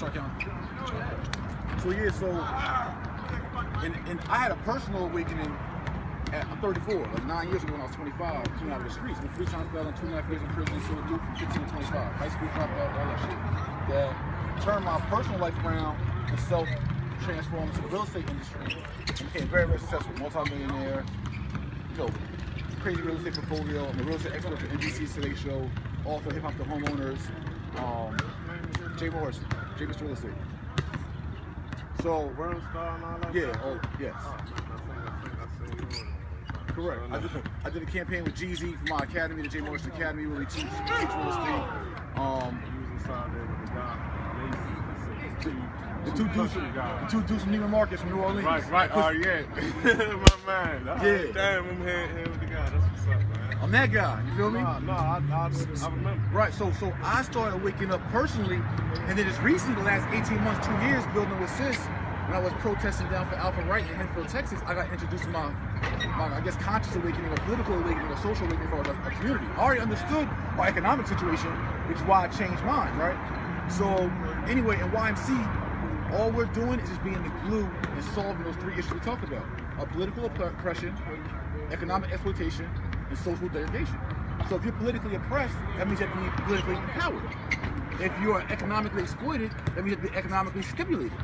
So yeah, and I had a personal awakening I'm 34, like 9 years ago when I was 25, came out of the streets. With 3 times felon, 2.5 years in prison, so from 15 to 25. High school dropout, all that shit. That turned my personal life around and self-transformed to the real estate industry. And became very, very successful, multi-millionaire, you know, crazy real estate portfolio. I'm a real estate expert for NBC's Today Show, author, hip hop to homeowners, Jay Morrison, Jay Mr. Real Estate. So, World Star and all that? Yeah, oh, yes. Oh, correct. I did a campaign with Jeezy for my academy, the Jay Morrison Academy, where we teach real estate. The two dudes from Neiman Marcus from New Orleans. Right. Oh, yeah. My man. Yeah. Damn, I'm here with the guy. That's what's up, man. I'm that guy. You feel me? No, I remember. Right. So I started waking up personally, and then just recently, the last 18 months, 2 years, building with Sis. When I was protesting down for Alpha Wright in Henfield, Texas, I got introduced to my I guess, conscious awakening, or political awakening, or social awakening for a community. I already understood my economic situation, which is why I changed mine, right? So anyway, in YMC, all we're doing is just being the glue and solving those 3 issues we talked about: political oppression, economic exploitation, and social degradation. So if you're politically oppressed, that means you have to be politically empowered. If you're economically exploited, that means you have to be economically stimulated.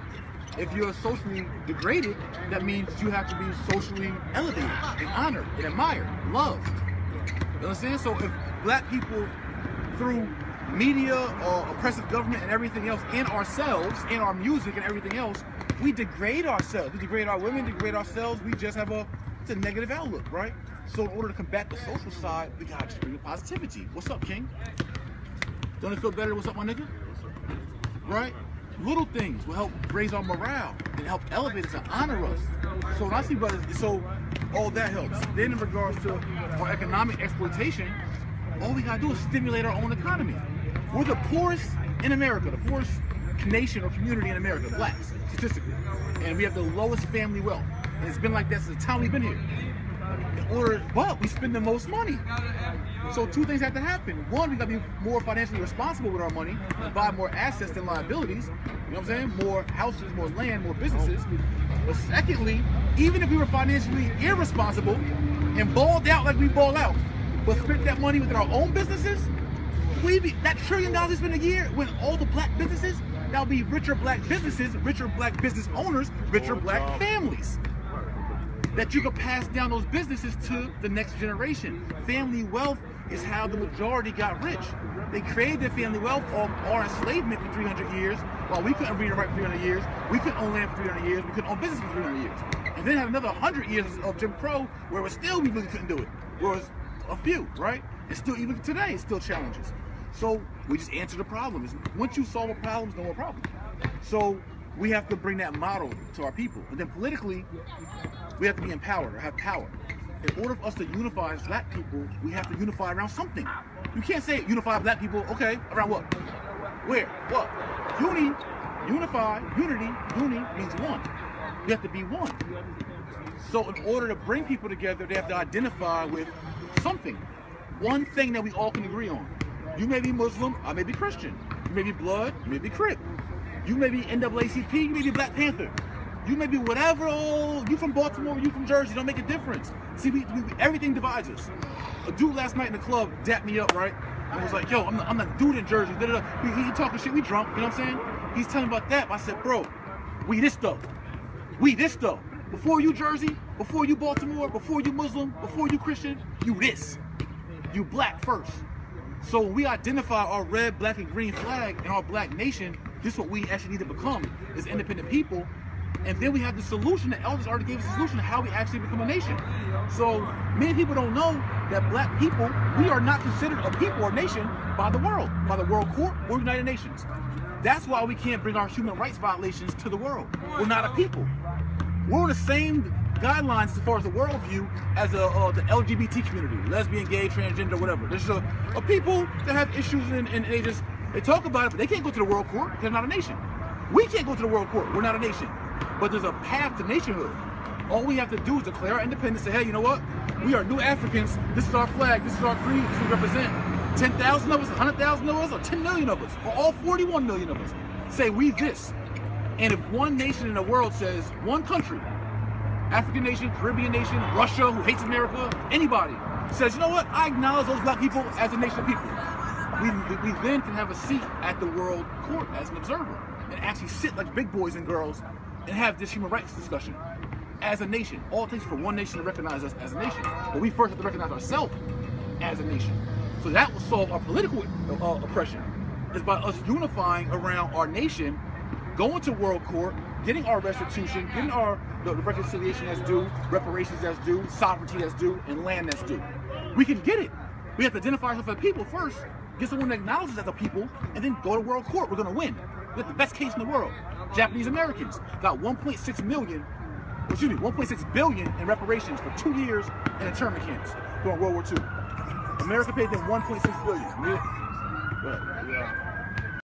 If you're socially degraded, that means you have to be socially elevated and honored and admired, loved. You understand? So if black people, through media or oppressive government and everything else, and ourselves, and our music and everything else, we degrade ourselves. We degrade our women, degrade ourselves. We just have it's a negative outlook, right? So in order to combat the social side, we gotta just bring the positivity. What's up, King? Don't it feel better? What's up, my nigga? Right? Little things will help raise our morale and help elevate us and honor us. So when I see brothers, so all that helps. Then in regards to our economic exploitation, all we gotta do is stimulate our own economy. We're the poorest in America, the poorest nation or community in America, blacks, statistically. And we have the lowest family wealth. And it's been like that since the time we've been here. But we spend the most money. So 2 things have to happen. One, we got to be more financially responsible with our money and buy more assets than liabilities. You know what I'm saying? More houses, more land, more businesses. But secondly, even if we were financially irresponsible and balled out like we ball out, but spent that money within our own businesses, that $1 trillion we spend a year with all the black businesses, that'll be richer black businesses, richer black business owners, richer black families. That you could pass down those businesses to the next generation. Family wealth is how the majority got rich. They created their family wealth off our enslavement for 300 years, while we couldn't read and write for 300 years, we couldn't own land for 300 years, we couldn't own business for 300 years. And then had another 100 years of Jim Crow, where it was still we really couldn't do it. Whereas a few, right? And still, even today, it's still challenges. So we just answer the problem. Once you solve a problem, there's no more problem. So we have to bring that model to our people. And then politically, we have to be empowered or have power. In order for us to unify as black people, we have to unify around something. You can't say unify black people, okay, around what? Where? What? Uni means one. You have to be one. So in order to bring people together, they have to identify with something. One thing that we all can agree on. You may be Muslim, I may be Christian. You may be Blood, you may be Crip. You may be NAACP, you may be Black Panther. You may be whatever, you from Baltimore, you from Jersey, don't make a difference. See, everything divides us. A dude last night in the club dapped me up, right? And was like, yo, I'm the dude in Jersey. He talking shit, we drunk, you know what I'm saying? He's telling me about that. I said, bro, we this though. We this though. Before you Jersey, before you Baltimore, before you Muslim, before you Christian, you this. You black first. So when we identify our red, black, and green flag in our black nation, this is what we actually need to become as independent people. And then we have the solution. The elders already gave us the solution to how we actually become a nation. So many people don't know that black people, we are not considered a people or nation by the World Court or United Nations. That's why we can't bring our human rights violations to the world. We're not a people. We're on the same guidelines as far as the world view as the LGBT community, lesbian, gay, transgender, whatever. There's a people that have issues and they talk about it, but they can't go to the World Court because they're not a nation. We can't go to the World Court. We're not a nation. But there's a path to nationhood. All we have to do is declare our independence, say, hey, you know what? We are new Africans. This is our flag. This is our creed. This is what we represent. 10,000 of us, 100,000 of us, or 10 million of us, or all 41 million of us. say we this. And if one nation in the world says, one country, African nation, Caribbean nation, Russia, who hates America, anybody, says, you know what, I acknowledge those black people as a nation of people. We then can have a seat at the World Court as an observer and actually sit like big boys and girls and have this human rights discussion as a nation. All it takes for one nation to recognize us as a nation. But we first have to recognize ourselves as a nation. So that will solve our political oppression, is by us unifying around our nation, going to World Court, getting our restitution, getting the reconciliation that's due, reparations that's due, sovereignty that's due, and land that's due. We can get it. We have to identify ourselves as a people first, get someone that acknowledges us as a people, and then go to World Court. We're going to win. We have the best case in the world. Japanese Americans got 1.6 billion in reparations for 2 years in internment camps during World War II. America paid them 1.6 billion. Yeah.